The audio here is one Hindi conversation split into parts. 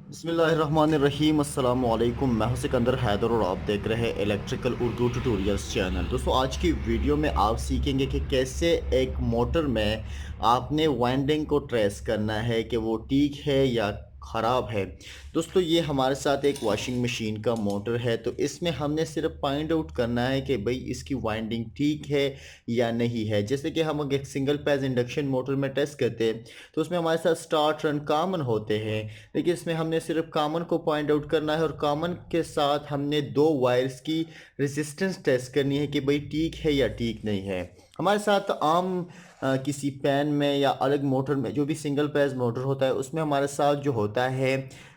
बिस्मिल्लाहिर्रहमानिर्रहीम अस्सलाम वालेकुम। मैं हूं सिकंदर हैदर और आप देख रहे हैं इलेक्ट्रिकल उर्दू ट्यूटोरियल्स चैनल। दोस्तों, आज की वीडियो में आप सीखेंगे कि कैसे एक मोटर में आपने वाइंडिंग को ट्रेस करना है कि वो ठीक है या ख़राब है। दोस्तों, ये हमारे साथ एक वॉशिंग मशीन का मोटर है, तो इसमें हमने सिर्फ फाइंड आउट करना है कि भाई इसकी वाइंडिंग ठीक है या नहीं है। जैसे कि हम एक सिंगल फेज इंडक्शन मोटर में टेस्ट करते हैं तो उसमें हमारे साथ स्टार्ट रन कॉमन होते हैं, लेकिन इसमें हमने सिर्फ कॉमन को पॉइंट आउट करना है और कॉमन के साथ हमने दो वायर्स की रेजिस्टेंस टेस्ट करनी है कि भाई ठीक है या ठीक नहीं है। हमारे साथ आम किसी पैन में या अलग मोटर में, जो भी सिंगल फेज मोटर होता है उसमें हमारे साथ जो होता है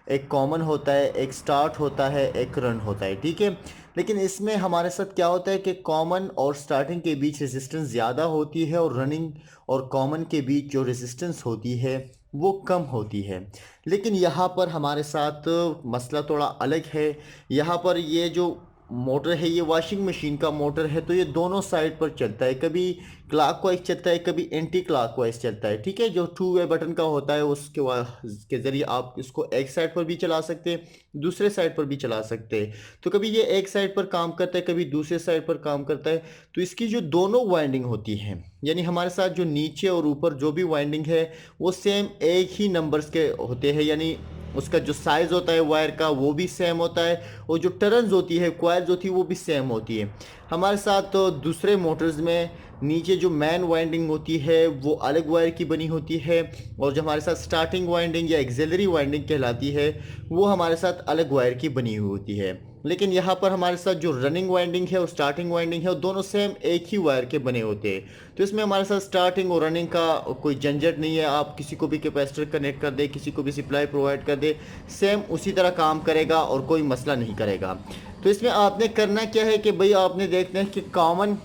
एक कॉमन होता है, एक स्टार्ट होता है, एक रन होता है, ठीक है। लेकिन इसमें हमारे साथ क्या होता है कि कॉमन और स्टार्टिंग के बीच रेजिस्टेंस ज़्यादा होती है और रनिंग और कॉमन के बीच जो रेजिस्टेंस होती है वो कम होती है। लेकिन यहाँ पर हमारे साथ मसला थोड़ा अलग है। यहाँ पर ये जो मोटर है ये वॉशिंग मशीन का मोटर है, तो ये दोनों साइड पर चलता है, कभी क्लॉकवाइज चलता है, कभी एंटी क्लॉकवाइज चलता है, ठीक है। जो टू वे बटन का होता है उसके ज़रिए आप इसको एक साइड पर भी चला सकते हैं, दूसरे साइड पर भी चला सकते हैं। तो कभी ये एक साइड पर काम करता है, कभी दूसरे साइड पर काम करता है। तो इसकी जो दोनों वाइंडिंग होती हैं, यानी हमारे साथ जो नीचे और ऊपर जो भी वाइंडिंग है वो सेम एक ही नंबर्स के होते हैं, यानी उसका जो साइज़ होता है वायर का वो भी सेम होता है और जो टर्न्स होती है, क्वाइल्स होती है, वो भी सेम होती है। हमारे साथ तो दूसरे मोटर्स में नीचे जो मैन वाइंडिंग होती है वो अलग वायर की बनी होती है और जो हमारे साथ स्टार्टिंग वाइंडिंग या एक्सेलरी वाइंडिंग कहलाती है वो हमारे साथ अलग वायर की बनी हुई होती है। लेकिन यहाँ पर हमारे साथ जो रनिंग वाइंडिंग है और स्टार्टिंग वाइंडिंग है वो दोनों सेम एक ही वायर के बने होते हैं। तो इसमें हमारे साथ स्टार्टिंग और रनिंग का कोई झंझट नहीं है। आप किसी को भी कैपेसिटर कनेक्ट कर दे, किसी को भी सप्लाई प्रोवाइड कर दे, सेम उसी तरह काम करेगा और कोई मसला नहीं करेगा। तो इसमें आपने करना क्या है कि भाई आपने देखना है कि कॉमन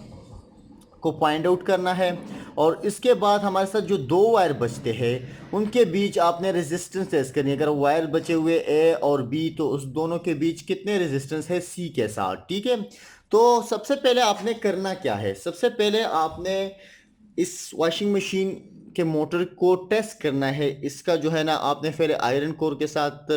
को फाइंड आउट करना है और इसके बाद हमारे साथ जो दो वायर बचते हैं उनके बीच आपने रेजिस्टेंस टेस्ट करनी है। अगर वायर बचे हुए ए और बी तो उस दोनों के बीच कितने रेजिस्टेंस है सी के साथ, ठीक है। तो सबसे पहले आपने करना क्या है, सबसे पहले आपने इस वॉशिंग मशीन के मोटर को टेस्ट करना है। इसका जो है ना आपने फिर आयरन कोर के साथ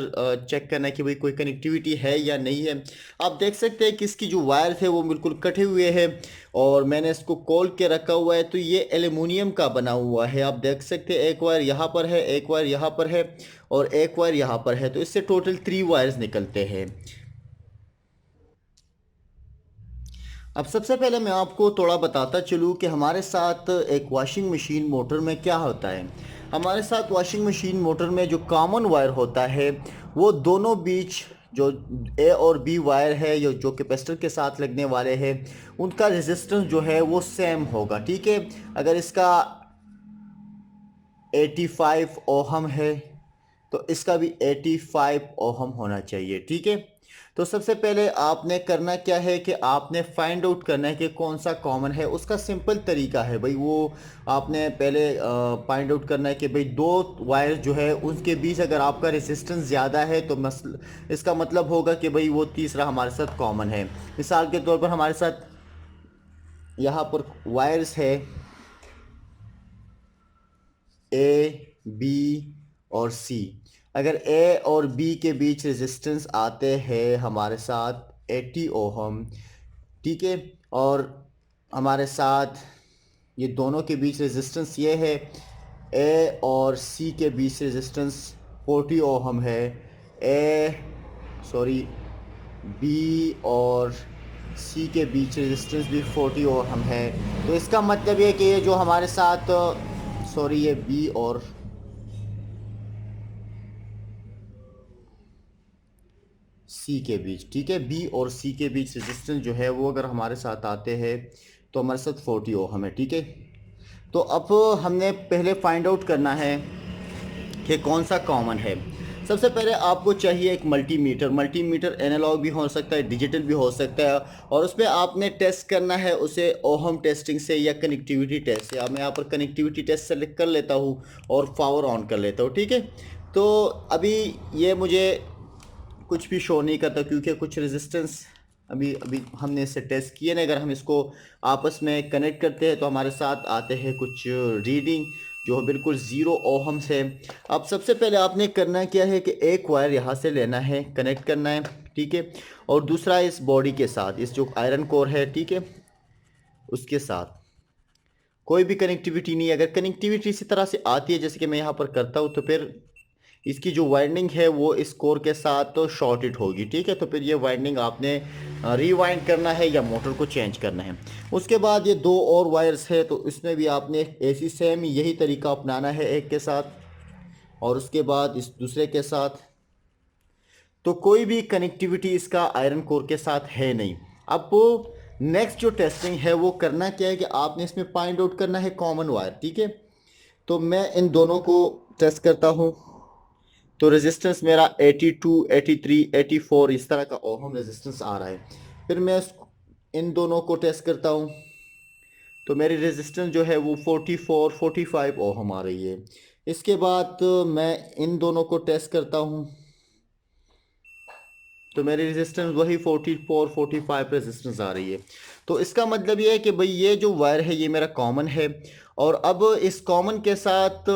चेक करना है कि भाई कोई कनेक्टिविटी है या नहीं है। आप देख सकते हैं कि इसकी जो वायर थे वो बिल्कुल कटे हुए हैं और मैंने इसको खोल के रखा हुआ है, तो ये एल्युमिनियम का बना हुआ है। आप देख सकते हैं एक वायर यहाँ पर है, एक वायर यहाँ पर है और एक वायर यहाँ पर है, तो इससे टोटल 3 वायर्स निकलते हैं। अब सबसे पहले मैं आपको थोड़ा बताता चलूँ कि हमारे साथ एक वॉशिंग मशीन मोटर में क्या होता है। हमारे साथ वॉशिंग मशीन मोटर में जो कॉमन वायर होता है वो दोनों बीच जो ए और बी वायर है जो कैपेसिटर के साथ लगने वाले हैं उनका रेजिस्टेंस जो है वो सेम होगा, ठीक है। अगर इसका 85 ओहम है तो इसका भी 85 ओहम होना चाहिए, ठीक है। तो सबसे पहले आपने करना क्या है कि आपने फाइंड आउट करना है कि कौन सा कॉमन है। उसका सिंपल तरीका है भाई, वो आपने पहले फाइंड आउट करना है कि भाई दो वायर जो है उसके बीच अगर आपका रेजिस्टेंस ज़्यादा है तो इसका मतलब होगा कि भाई वो तीसरा हमारे साथ कॉमन है। मिसाल के तौर पर हमारे साथ यहाँ पर वायर्स है ए, बी और सी। अगर ए और बी के बीच रेजिस्टेंस आते हैं हमारे साथ 80 ओहम, ठीक है। और हमारे साथ ये दोनों के बीच रेजिस्टेंस ये है, ए और सी के बीच रेजिस्टेंस 40 ओहम है। ए सॉरी बी और सी के बीच रेजिस्टेंस भी 40 ओहम है। तो इसका मतलब ये कि ये जो हमारे साथ सॉरी ये बी और सी के बीच, ठीक है, बी और सी के बीच रेजिस्टेंस जो है वो अगर हमारे साथ आते हैं तो हमारे साथ 40 ओहम है, ठीक है। तो अब हमने पहले फाइंड आउट करना है कि कौन सा कॉमन है। सबसे पहले आपको चाहिए एक मल्टीमीटर। मल्टीमीटर एनालॉग भी हो सकता है, डिजिटल भी हो सकता है और उसमें आपने टेस्ट करना है उसे ओहम टेस्टिंग से या कनेक्टिविटी टेस्ट से। अब मैं यहाँ पर कनेक्टिविटी टेस्ट सेलेक्ट कर लेता हूँ और पावर ऑन कर लेता हूँ, ठीक है। तो अभी ये मुझे कुछ भी शो नहीं करता क्योंकि कुछ रेजिस्टेंस अभी अभी हमने इसे टेस्ट किए ना। अगर हम इसको आपस में कनेक्ट करते हैं तो हमारे साथ आते हैं कुछ रीडिंग जो बिल्कुल ज़ीरो ओहम से। अब सबसे पहले आपने करना क्या है कि एक वायर यहाँ से लेना है, कनेक्ट करना है, ठीक है, और दूसरा इस बॉडी के साथ, इस जो आयरन कोर है, ठीक है, उसके साथ कोई भी कनेक्टिविटी नहीं है। अगर कनेक्टिविटी इसी तरह से आती है जैसे कि मैं यहाँ पर करता हूँ, तो फिर इसकी जो वाइंडिंग है वो इस कोर के साथ तो शॉर्टेड होगी, ठीक है। तो फिर ये वाइंडिंग आपने रीवाइंड करना है या मोटर को चेंज करना है। उसके बाद ये दो और वायर्स है, तो इसमें भी आपने ऐसी सेम यही तरीका अपनाना है, एक के साथ और उसके बाद इस दूसरे के साथ। तो कोई भी कनेक्टिविटी इसका आयरन कोर के साथ है नहीं। अब वो नेक्स्ट जो टेस्टिंग है वो करना क्या है कि आपने इसमें फाइंड आउट करना है कॉमन वायर, ठीक है। तो मैं इन दोनों को टेस्ट करता हूँ। तो रेजिस्टेंस मेरा 82, 83, 84 इस तरह का ओहम रेजिस्टेंस आ रहा है। फिर मैं इन दोनों को टेस्ट करता हूँ, तो मेरी रेजिस्टेंस जो है वो 44, 45 ओहम आ रही है। इसके बाद मैं इन दोनों को टेस्ट करता हूँ, तो मेरी रेजिस्टेंस वही 44, 45 रेजिस्टेंस आ रही है। तो इसका मतलब ये है कि भाई ये जो वायर है ये मेरा कॉमन है, और अब इस कॉमन के साथ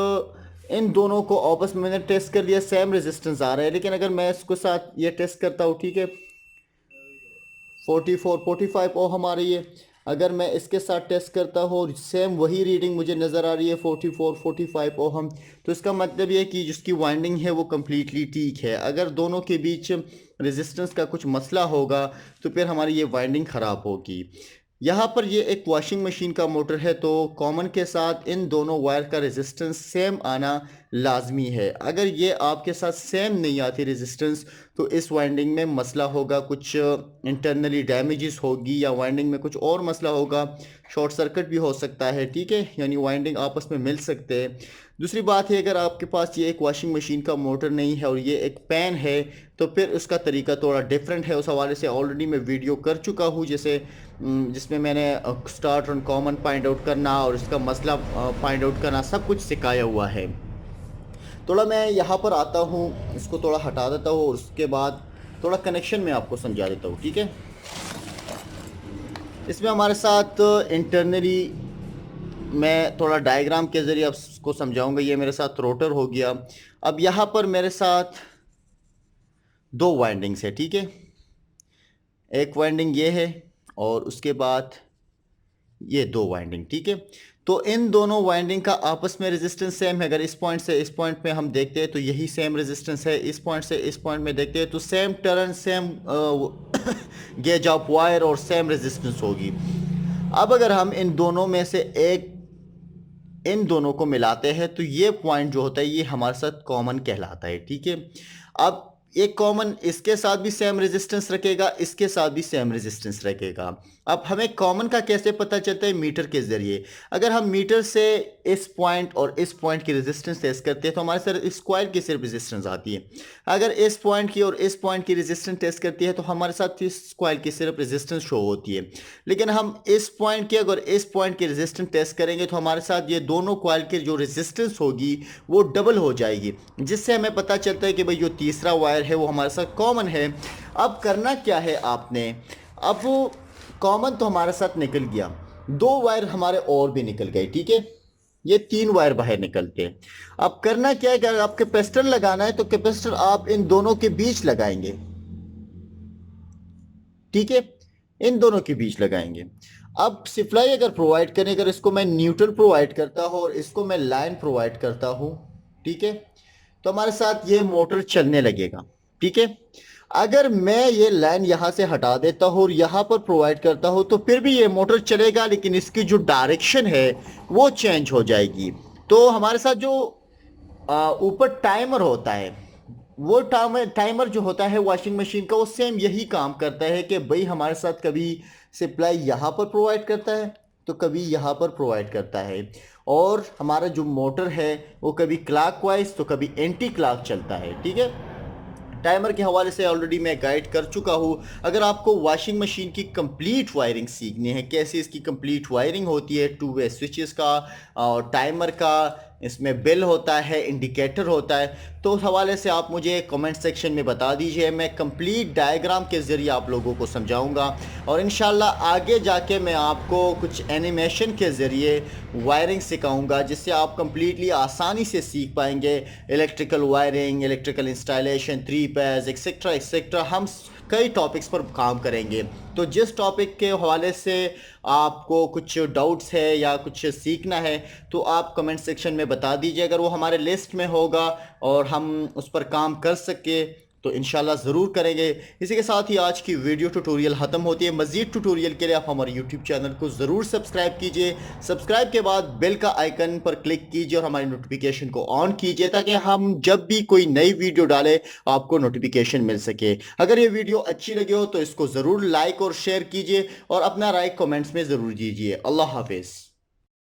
इन दोनों को आपस में मैंने टेस्ट कर लिया, सेम रेजिस्टेंस आ रहा है। लेकिन अगर मैं इसको साथ ये टेस्ट करता हूँ, ठीक है, 44, 45 ओहम आ रही है। अगर मैं इसके साथ टेस्ट करता हूँ और सेम वही रीडिंग मुझे नज़र आ रही है 44, 45 ओहम, तो इसका मतलब ये है कि जिसकी वाइंडिंग है वो कम्प्लीटली ठीक है। अगर दोनों के बीच रेजिस्टेंस का कुछ मसला होगा तो फिर हमारी ये वाइंडिंग ख़राब होगी। यहाँ पर ये एक वॉशिंग मशीन का मोटर है, तो कॉमन के साथ इन दोनों वायर का रेजिस्टेंस सेम आना लाजमी है। अगर ये आपके साथ सेम नहीं आती रेजिस्टेंस, तो इस वाइंडिंग में मसला होगा, कुछ इंटरनली डैमेजेस होगी या वाइंडिंग में कुछ और मसला होगा, शॉर्ट सर्किट भी हो सकता है, ठीक है, यानी वाइंडिंग आपस में मिल सकते हैं। दूसरी बात है, अगर आपके पास ये एक वॉशिंग मशीन का मोटर नहीं है और ये एक पैन है, तो फिर उसका तरीका थोड़ा डिफरेंट है। उस हवाले से ऑलरेडी मैं वीडियो कर चुका हूँ, जैसे जिसमें मैंने स्टार्ट और कॉमन फाइंड आउट करना और इसका मसला फाइंड आउट करना सब कुछ सिखाया हुआ है। थोड़ा मैं यहाँ पर आता हूँ, इसको थोड़ा हटा देता हूँ और उसके बाद थोड़ा कनेक्शन में आपको समझा देता हूँ, ठीक है। इसमें हमारे साथ इंटरनली मैं थोड़ा डायग्राम के ज़रिए आपको समझाऊंगा। ये मेरे साथ रोटर हो गया। अब यहाँ पर मेरे साथ दो वाइंडिंग्स है, ठीक है, एक वाइंडिंग ये है और उसके बाद ये दो वाइंडिंग, ठीक है। तो इन दोनों वाइंडिंग का आपस में रेजिस्टेंस सेम है। अगर इस पॉइंट से इस पॉइंट में हम देखते हैं तो यही सेम रेजिस्टेंस है, इस पॉइंट से इस पॉइंट में देखते हैं तो same turn, same gauge of wire और सेम रेजिस्टेंस होगी। अब अगर हम इन दोनों में से एक इन दोनों को मिलाते हैं तो ये पॉइंट जो होता है ये हमारे साथ कॉमन कहलाता है, ठीक है। अब एक कॉमन इसके साथ भी सेम रेजिस्टेंस रखेगा, इसके साथ भी सेम रेजिस्टेंस रखेगा। अब हमें कॉमन का कैसे पता चलता है? मीटर के ज़रिए। अगर हम मीटर से इस पॉइंट और इस पॉइंट की रेजिस्टेंस टेस्ट करते हैं तो हमारे साथ इस कॉइल की सिर्फ रेजिस्टेंस आती है। अगर इस पॉइंट की और इस पॉइंट की रेजिस्टेंस टेस्ट करती है तो हमारे साथ इस कॉइल की सिर्फ रेजिस्टेंस शो होती है। लेकिन हम इस पॉइंट की अगर इस पॉइंट की रेजिस्टेंस टेस्ट करेंगे तो हमारे साथ ये दोनों कॉइल की जो रेजिस्टेंस होगी वो डबल हो जाएगी, जिससे हमें पता चलता है कि भाई जो तीसरा वायर है वो हमारे साथ कॉमन है। अब करना क्या है आपने? अब वो कॉमन तो हमारे साथ निकल गया, दो वायर हमारे और भी निकल गए, ठीक है, ये तीन वायर बाहर निकलते हैं। अब करना क्या है कि अगर आप कैपेसिटर लगाना है तो कैपेसिटर आप इन दोनों के बीच लगाएंगे, ठीक है, इन दोनों के बीच लगाएंगे। अब सप्लाई अगर प्रोवाइड करें, अगर इसको मैं न्यूट्रल प्रोवाइड करता हूँ और इसको मैं लाइन प्रोवाइड करता हूँ, ठीक है, तो हमारे साथ ये मोटर चलने लगेगा, ठीक है। अगर मैं ये लाइन यहाँ से हटा देता हूँ और यहाँ पर प्रोवाइड करता हूँ तो फिर भी ये मोटर चलेगा, लेकिन इसकी जो डायरेक्शन है वो चेंज हो जाएगी। तो हमारे साथ जो ऊपर टाइमर होता है, वो टाइमर जो होता है वॉशिंग मशीन का, वो सेम यही काम करता है कि भाई हमारे साथ कभी सप्लाई यहाँ पर प्रोवाइड करता है तो कभी यहाँ पर प्रोवाइड करता है, और हमारा जो मोटर है वो कभी क्लॉकवाइज तो कभी एंटी क्लॉक चलता है, ठीक है। टाइमर के हवाले से ऑलरेडी मैं गाइड कर चुका हूँ। अगर आपको वॉशिंग मशीन की कंप्लीट वायरिंग सीखनी है, कैसे इसकी कंप्लीट वायरिंग होती है, टू वे स्विचेस का और टाइमर का, इसमें बिल होता है, इंडिकेटर होता है। तो उस हवाले से आप मुझे कमेंट सेक्शन में बता दीजिए, मैं कंप्लीट डायग्राम के ज़रिए आप लोगों को समझाऊंगा और इंशाल्लाह आगे जाके मैं आपको कुछ एनिमेशन के ज़रिए वायरिंग सिखाऊंगा, जिससे आप कंप्लीटली आसानी से सीख पाएंगे electrical wiring, electrical installation, three phase etcetera etcetera. हम कई टॉपिक्स पर काम करेंगे। तो जिस टॉपिक के हवाले से आपको कुछ डाउट्स है या कुछ सीखना है तो आप कमेंट सेक्शन में बता दीजिए, अगर वो हमारे लिस्ट में होगा और हम उस पर काम कर सके तो इंशाल्लाह ज़रूर करेंगे। इसी के साथ ही आज की वीडियो ट्यूटोरियल ख़त्म होती है। मज़ीद ट्यूटोरियल के लिए आप हमारे यूट्यूब चैनल को ज़रूर सब्सक्राइब कीजिए। सब्सक्राइब के बाद बेल का आइकन पर क्लिक कीजिए और हमारी नोटिफिकेशन को ऑन कीजिए, ताकि हम जब भी कोई नई वीडियो डालें आपको नोटिफिकेशन मिल सके। अगर ये वीडियो अच्छी लगी हो तो इसको ज़रूर लाइक और शेयर कीजिए और अपना राय कमेंट्स में ज़रूर दीजिए। अल्लाह हाफिज़।